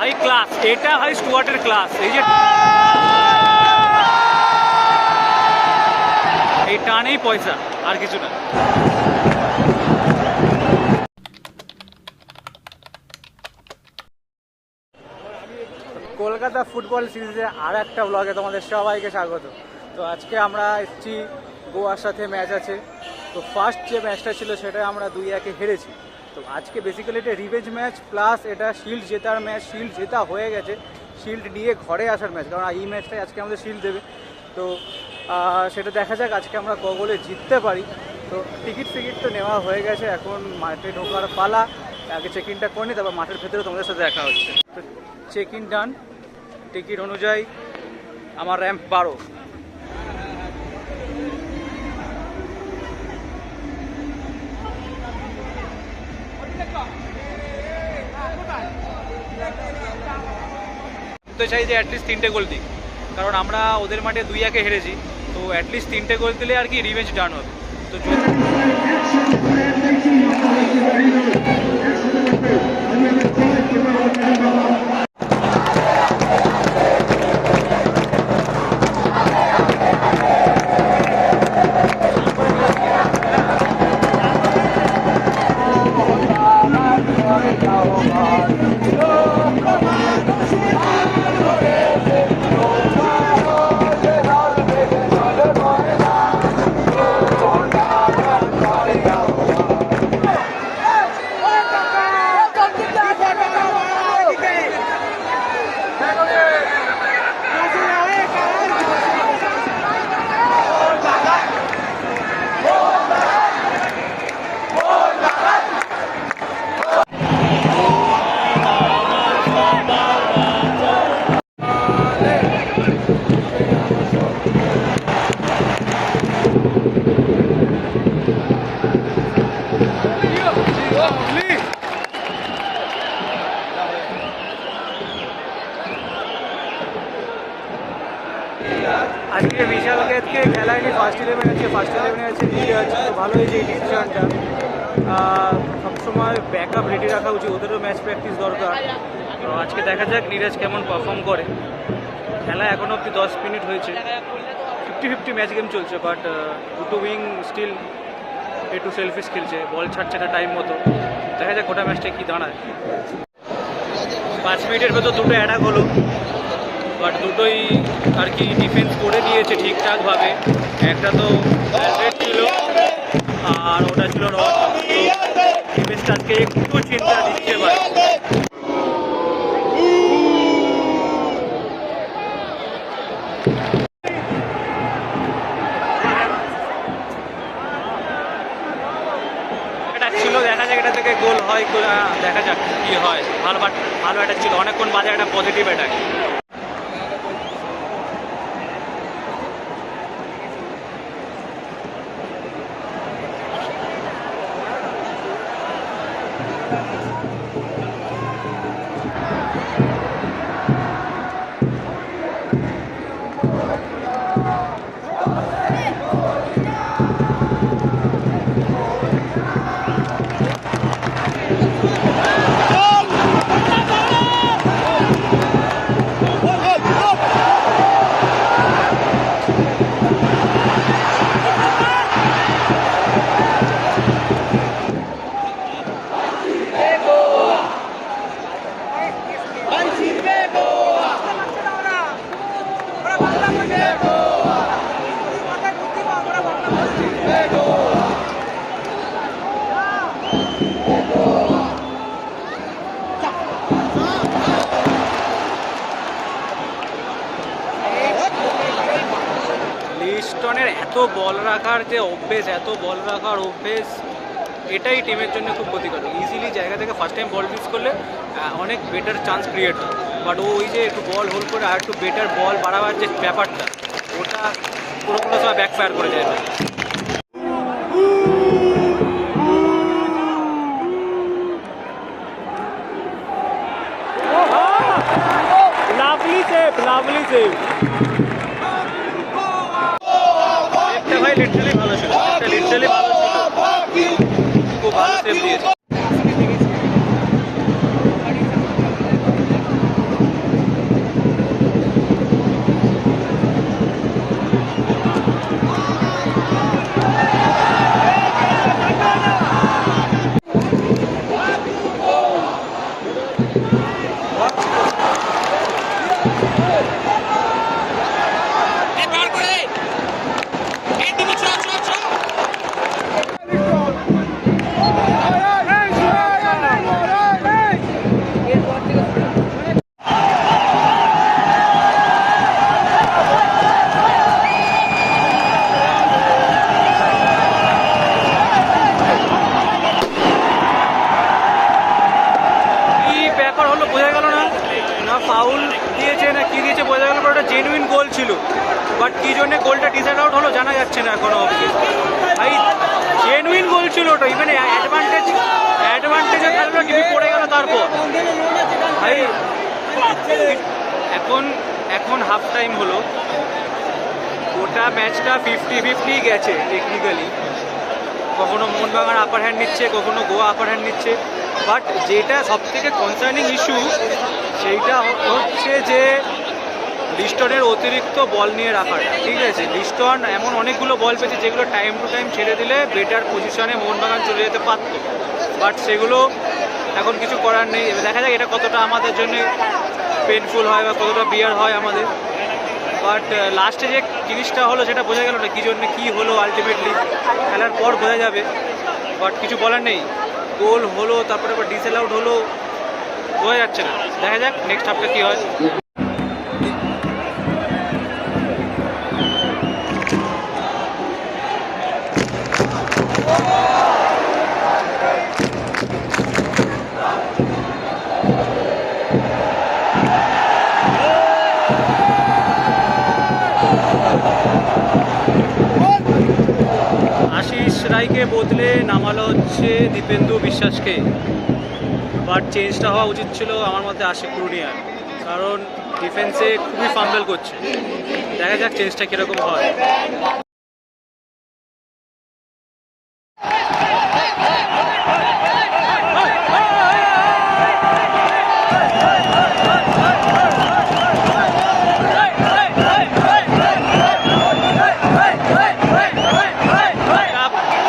ভাই ক্লাস, এটা ভাই স্টুয়ার্টের ক্লাস। এই যে এই টানেই পয়সা, আর কিছু না। কলকাতা ফুটবল সিরিজে আর একটা ব্লগে তোমাদের সবাইকে স্বাগত। তো আজকে আমরা এসেছি, গোয়ার সাথে ম্যাচ আছে। তো ফার্স্ট যে ম্যাচটা ছিল সেটা আমরা 2-1 হেরেছি। তো আজকে বেসিক্যালি এটা রিভেঞ্জ ম্যাচ, প্লাস এটা শিল্ড জেতার ম্যাচ। শিল্ড জেতা হয়ে গেছে, শিল্ড নিয়ে ঘরে আসার ম্যাচ, কারণ এই ম্যাচটাই আজকে আমাদের শিল্ড দেবে। তো সেটা দেখা যাক আজকে আমরা ক গোলে জিততে পারি। তো টিকিট তো নেওয়া হয়ে গেছে, এখন মাঠে ঢোকার পালা। আগে চেক ইনটা করে নিই, তারপর মাঠের ভেতরে তোমাদের সাথে দেখা হচ্ছে। তো চেক ইন ডান, টিকিট অনুযায়ী আমার র্যাম্প 12। তো চাই যে অ্যাটলিস্ট 3টে গোল দিই, কারণ আমরা ওদের মাঠে 2-1 হেরেছি। তো অ্যাটলিস্ট 3টে গোল দিলে আর কি রিভেঞ্জ ডান হবে। তো আজকে বিশালকে খেলায়নি, ফার্স্ট 11 আছে। ফার্স্ট 11 আছে নীরজ। তো ভালো হয়েছে এই ডিসিশনটা। সবসময় ব্যাকআপ রেডি রাখা উচিত, ওদেরও ম্যাচ প্র্যাকটিস দরকার। তো আজকে দেখা যাক নীরজ কেমন পারফর্ম করে। খেলা এখনও অবধি 10 মিনিট হয়েছে, 50-50 ম্যাচ গেম চলছে। বাট দুটো উইং স্টিল একটু সেলফিশ খেলছে, বল ছাড়ছে না টাইম মতো। দেখা যাক গোটা ম্যাচটা কী দাঁড়ায়। 5 মিনিটের ভেতর দুটো অ্যাটাক হলো, বাট দুটোই আর কি ডিফেন্স করে নিয়েছে ঠিকঠাকভাবে। একটা তো রেড ছিল আর ওটা ছিল রড। ডিফেন্সটা আজকে একটু চিন্তা দিচ্ছে ভাই। এটা ছিল, দেখা যাক এটা থেকে গোল হয়, দেখা যাক কী হয়। ভালো অ্যাটাক ছিল, অনেকক্ষণ বাদে একটা পজিটিভ অ্যাটাক। লিস্টনের এত বল রাখার যে অভ্যেস, এটাই টিমের জন্য খুব ক্ষতিকারক। ইজিলি জায়গা থেকে ফার্স্ট টাইম বল মিস করলে অনেক বেটার চান্স ক্রিয়েট হয়। বাট ওই যে একটু বল হোল্ড করে আর একটু বেটার বল বাড়াবার যে ব্যাপারটা, ওটা কোনো সময় ব্যাকফায়ার করে যায় না। Lovely save. একটা ভাই লিটারালি ভালো ছিল, খুব ভালো সেভ দিয়েছে। ফাউল দিয়েছে না কি দিয়েছে বোঝা গেল, ওটা জেনুইন গোল ছিল, বাট কী জন্য গোলটা ডিসাইড আউট হলো জানা যাচ্ছে না এখনো অবধি। ভাই জেনুইন গোল ছিল ওটা, ইভেন অ্যাডভান্টেজে থাকলো টিভি পড়ে গেল তারপর। ভাই এখন হাফ টাইম হলো, ওটা ম্যাচটা 50-50 গেছে টেকনিক্যালি। কখনো মোহনবাগান আপার হ্যান্ড নিচ্ছে, কখনো গোয়া আপার হ্যান্ড নিচ্ছে, বাট যেটা সবথেকে কনসার্নিং ইস্যু সেইটা হচ্ছে যে লিস্টনের অতিরিক্ত বল নিয়ে রাখাটা। ঠিক আছে, লিস্টন এমন অনেকগুলো বল পেয়েছে যেগুলো টাইম টু টাইম ছেড়ে দিলে বেটার পজিশনে মোহনবাগান চলে যেতে পারত, বাট সেগুলো এখন কিছু করার নেই। দেখা যাক এটা কতটা আমাদের জন্য পেনফুল হয় বা কতটা বিয়ার হয় আমাদের, বাট লাস্টে যে জিনিসটা হলো সেটা বোঝা গেল না কী জন্য কী হলো। আলটিমেটলি খেলার পর বোঝা যাবে, বাট কিছু বলার নেই। গোল হলো, তারপরে আবার ডিসেল আউট হলো, বোঝা যাচ্ছে না। দেখা যাক নেক্সট হাফটা কী হয়। আশিস রায়কে বদলে নামালো হচ্ছে দীপেন্দু বিশ্বাসকে, বাট চেঞ্জটা হওয়া উচিত ছিল আমার মতে আশিক রুনিয়ার, কারণ ডিফেন্সে খুবই ফাম্বেল করছে। দেখা যাক চেঞ্জটা কীরকম হয়।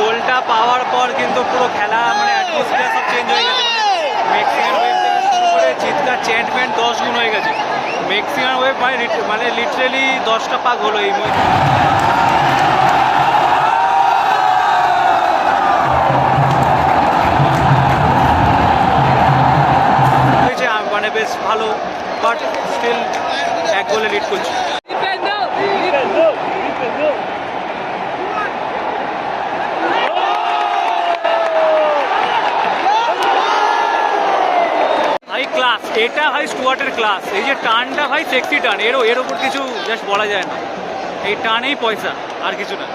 গোলটা পাওয়ার পর কিন্তু পুরো খেলা মানে অ্যাটমসফিয়ার সব চেঞ্জ হয়ে গেছে। মেক্সিকান ওয়েভ থেকে শুরু করে জিতকার চ্যান্টমেন্ট 10 গুণ হয়ে গেছে। মেক্সিকান ওয়েভ মানে লিটারেলি 10টা পাক হলো এই হয়েছে, মানে বেশ ভালো, বাট স্টিল 1 গোলে লিড করছে। ক্লাস এটা ভাই স্টুয়ার্টের ক্লাস। এই যে টানটা ভাই সেক্সি টান, এর ওপর কিছু জাস্ট বলা যায় না। এই টানেই পয়সা, আর কিছু না।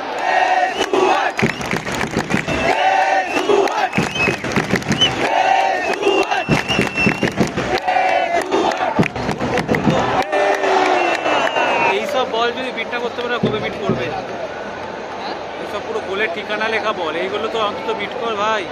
এইসব বল যদি বিটটা করতে পারে কবে বিট করবে? এইসব পুরো গোলের ঠিকানা লেখা বল, এইগুলো তো অন্তত বিট কর ভাই।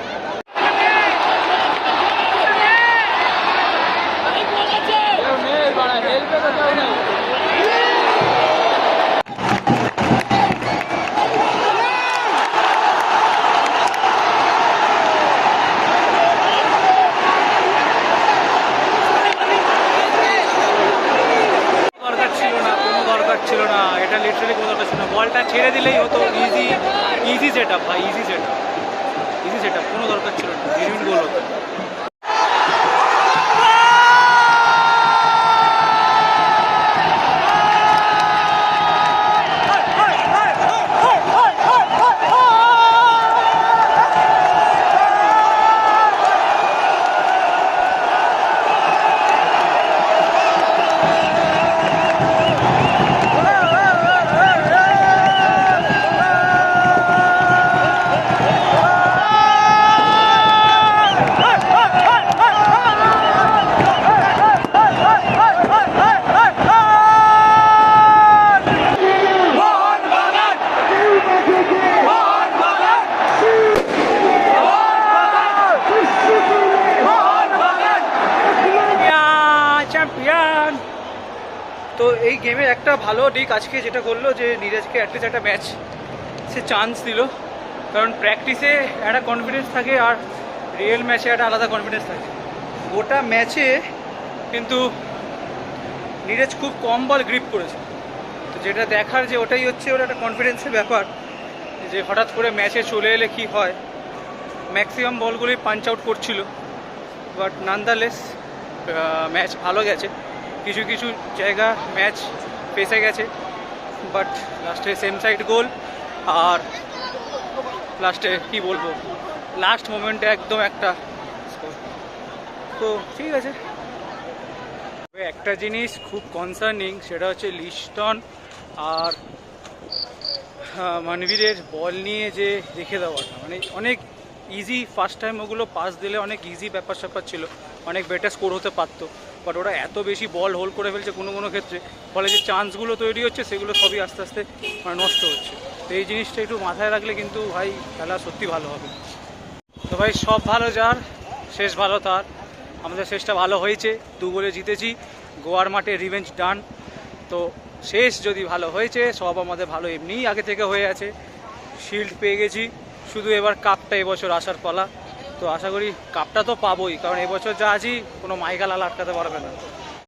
ছিল না, এটা লিটারালি কোনো দরকার ছিল না। বলটা ছেড়ে দিলেই হতো, ইজি সেট আপ ভাই, ইজি সেট আপ, কোনো দরকার ছিল না, জেনুইন গোল হতো। তো এই গেমের একটা ভালো দিক আজকে যেটা করলো যে নীরজকে অ্যাটলিস্ট একটা ম্যাচ সে চান্স দিল, কারণ প্র্যাকটিসে একটা কনফিডেন্স থাকে আর রিয়েল ম্যাচে একটা আলাদা কনফিডেন্স থাকে। গোটা ম্যাচে কিন্তু নীরজ খুব কম বল গ্রিপ করেছে, তো যেটা দেখার যে ওটাই হচ্ছে ওর একটা কনফিডেন্সের ব্যাপার, যে হঠাৎ করে ম্যাচে চলে এলে কী হয়। ম্যাক্সিমাম বলগুলি পাঞ্চ আউট করছিল, বাট নানদালেস ম্যাচ ভালো গেছে। কিছু কিছু জায়গা ম্যাচ ফেসে গেছে, বাট লাস্টে সেম সাইড গোল, আর লাস্টে কি বলবো, লাস্ট মোমেন্টে একদম একটা স্কোর। তো ঠিক আছে, একটা জিনিস খুব কনসার্নিং, সেটা হচ্ছে লিস্টন আর মনবীরের বল নিয়ে যে রেখে দেওয়াটা, মানে অনেক ইজি। ফার্স্ট টাইম ওগুলো পাস দিলে অনেক ইজি ব্যাপার স্যাপার ছিল, অনেক বেটার স্কোর হতে পারতো। বাট ওরা এত বেশি বল হোল্ড করে ফেলছে কোনো কোনো ক্ষেত্রে, ফলে যে চান্সগুলো তৈরি হচ্ছে সেগুলো সবই আস্তে আস্তে মানে নষ্ট হচ্ছে। তো এই জিনিসটা একটু মাথায় রাখলে কিন্তু ভাই খেলা সত্যি ভালো হবে। তো ভাই সব ভালো যার, শেষ ভালো তার। আমাদের শেষটা ভালো হয়েছে, 2 গোলে জিতেছি, গোয়ার মাঠে রিভেঞ্জ ডান। তো শেষ যদি ভালো হয়েছে, সব আমাদের ভালো এমনিই আগে থেকে হয়ে আছে, শিল্ড পেয়ে গেছি, শুধু এবার কাপটা এবছর আসার পালা। তো আশা করি কাপটা তো পাবোই, কারণ এবছর যা আছি কোনো মাইকালাল আটকাতে পারবে না।